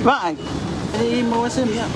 Vâng, đi mua xem nhá.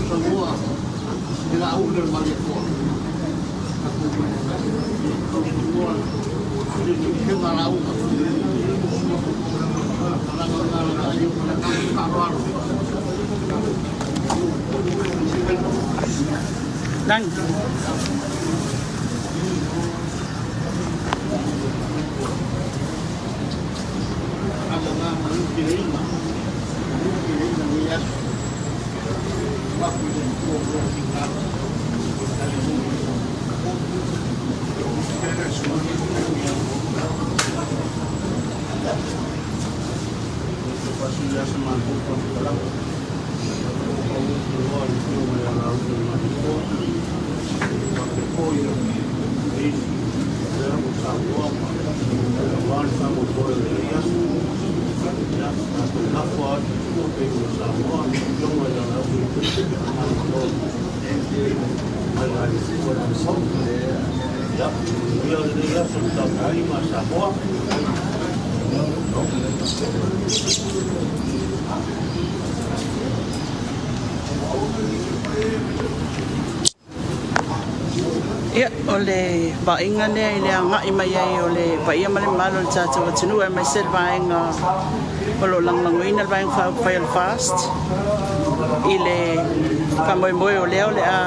Samoa, Laaulialemalietoa. Đang Samoa. Ia, o le vainga nea I le angai mai ai o le vaia male malo le tātou atinu e mai se le vainga o lo langlanguina le vainga whai al fast I le whamoemoe o leo le a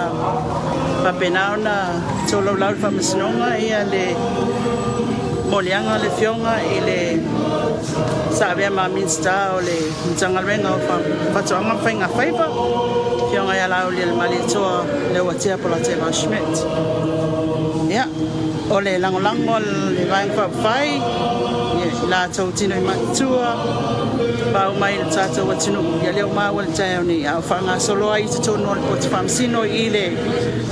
papenao na tōlau lau le Faamasinoga ia le molianga le fionga I le saavea ma minsta o le mtangalwenga o whatoanga whainga whaiva fionga ia Laaulialemalietoa Leuatea Polataivao Schmidt. Ia, o le langolango le vainga whai la tau tino I matua pau mai le tātou atinu ia leo maua le tai au ni au Faagasolo ai te tonu o le poti Faamasino I le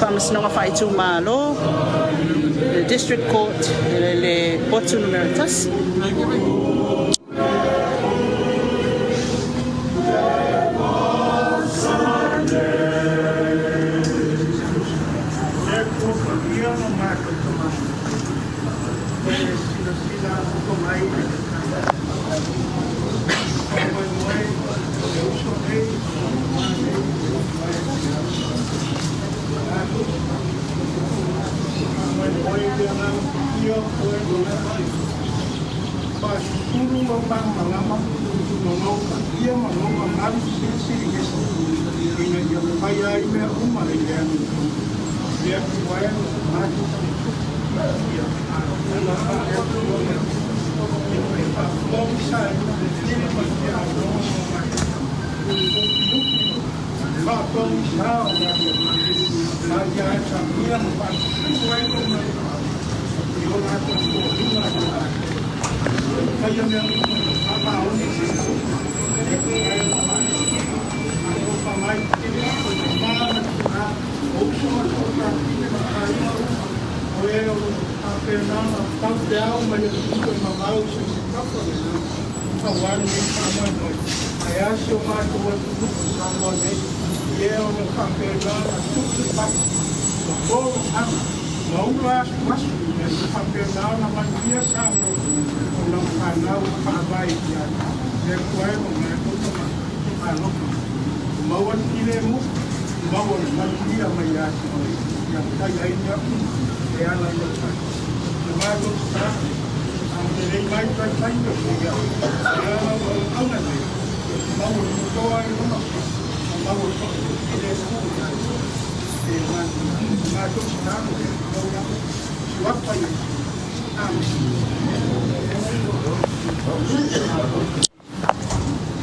Faamasinoga Faaitumalo the district court le potu numeratas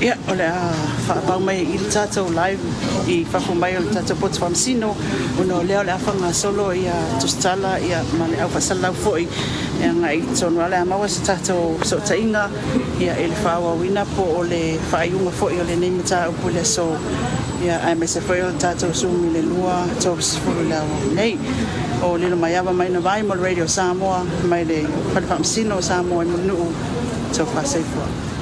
Ia, o le a whaapau mai I le tātou live I whafu mai o le tātou poti Faamasino uno leo le a Faagasolo ia tustala ia ma le au whasalau foi ia ngai tonu ale a maua se tātou so tainga ia e le whaawawina po o le whaaiunga foi o le nei mataupu le so ia ai me se foi o le tātou sumi le lua tōpis furu le awa nei o lilo mai awa mai na vai mo le radio Samoa mai le Faamasino Samoa I munuu tō whaseifua.